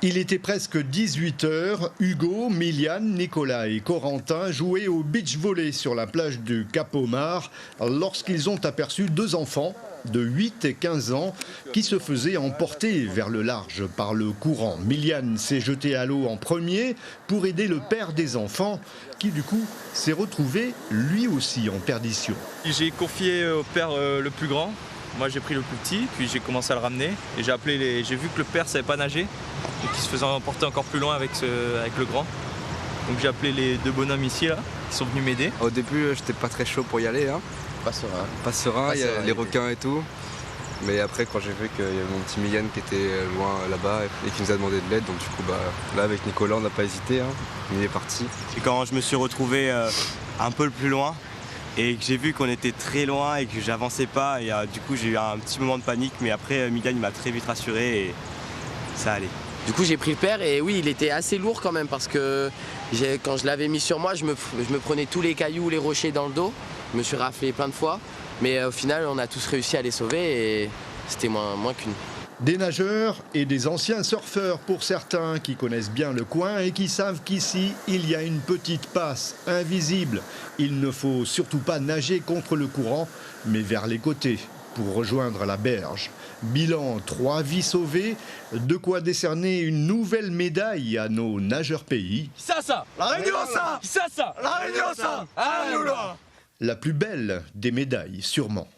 Il était presque 18 h. Hugo, Miliane, Nicolas et Corentin jouaient au beach volley sur la plage du Cap Omar lorsqu'ils ont aperçu deux enfants de 8 et 15 ans qui se faisaient emporter vers le large par le courant. Miliane s'est jetée à l'eau en premier pour aider le père des enfants qui du coup s'est retrouvé lui aussi en perdition. J'ai confié au père le plus grand. Moi j'ai pris le plus petit, puis j'ai commencé à le ramener et j'ai vu que le père savait pas nager et qu'il se faisait emporter encore plus loin avec le grand. Donc j'ai appelé les deux bonhommes ici là, qui sont venus m'aider. Au début j'étais pas très chaud pour y aller, hein. Pas serein, il y a les requins et tout. Mais après quand j'ai vu qu'il y avait mon petit Miliane qui était loin là-bas et qui nous a demandé de l'aide, donc du coup là avec Nicolas on n'a pas hésité, hein. Il est parti. Et quand je me suis retrouvé un peu plus loin, et que j'ai vu qu'on était très loin et que j'avançais pas, et du coup j'ai eu un petit moment de panique, mais après Miliane m'a très vite rassuré et ça allait. Du coup j'ai pris le père et oui il était assez lourd quand même parce que quand je l'avais mis sur moi je me prenais tous les cailloux, les rochers dans le dos, je me suis raflé plein de fois, mais au final on a tous réussi à les sauver et c'était moins qu'une. Des nageurs et des anciens surfeurs pour certains qui connaissent bien le coin et qui savent qu'ici, il y a une petite passe invisible. Il ne faut surtout pas nager contre le courant, mais vers les côtés pour rejoindre la berge. Bilan 3 vies sauvées, de quoi décerner une nouvelle médaille à nos nageurs pays. Ça La Réunion ça La Réunion ça. La plus belle des médailles, sûrement.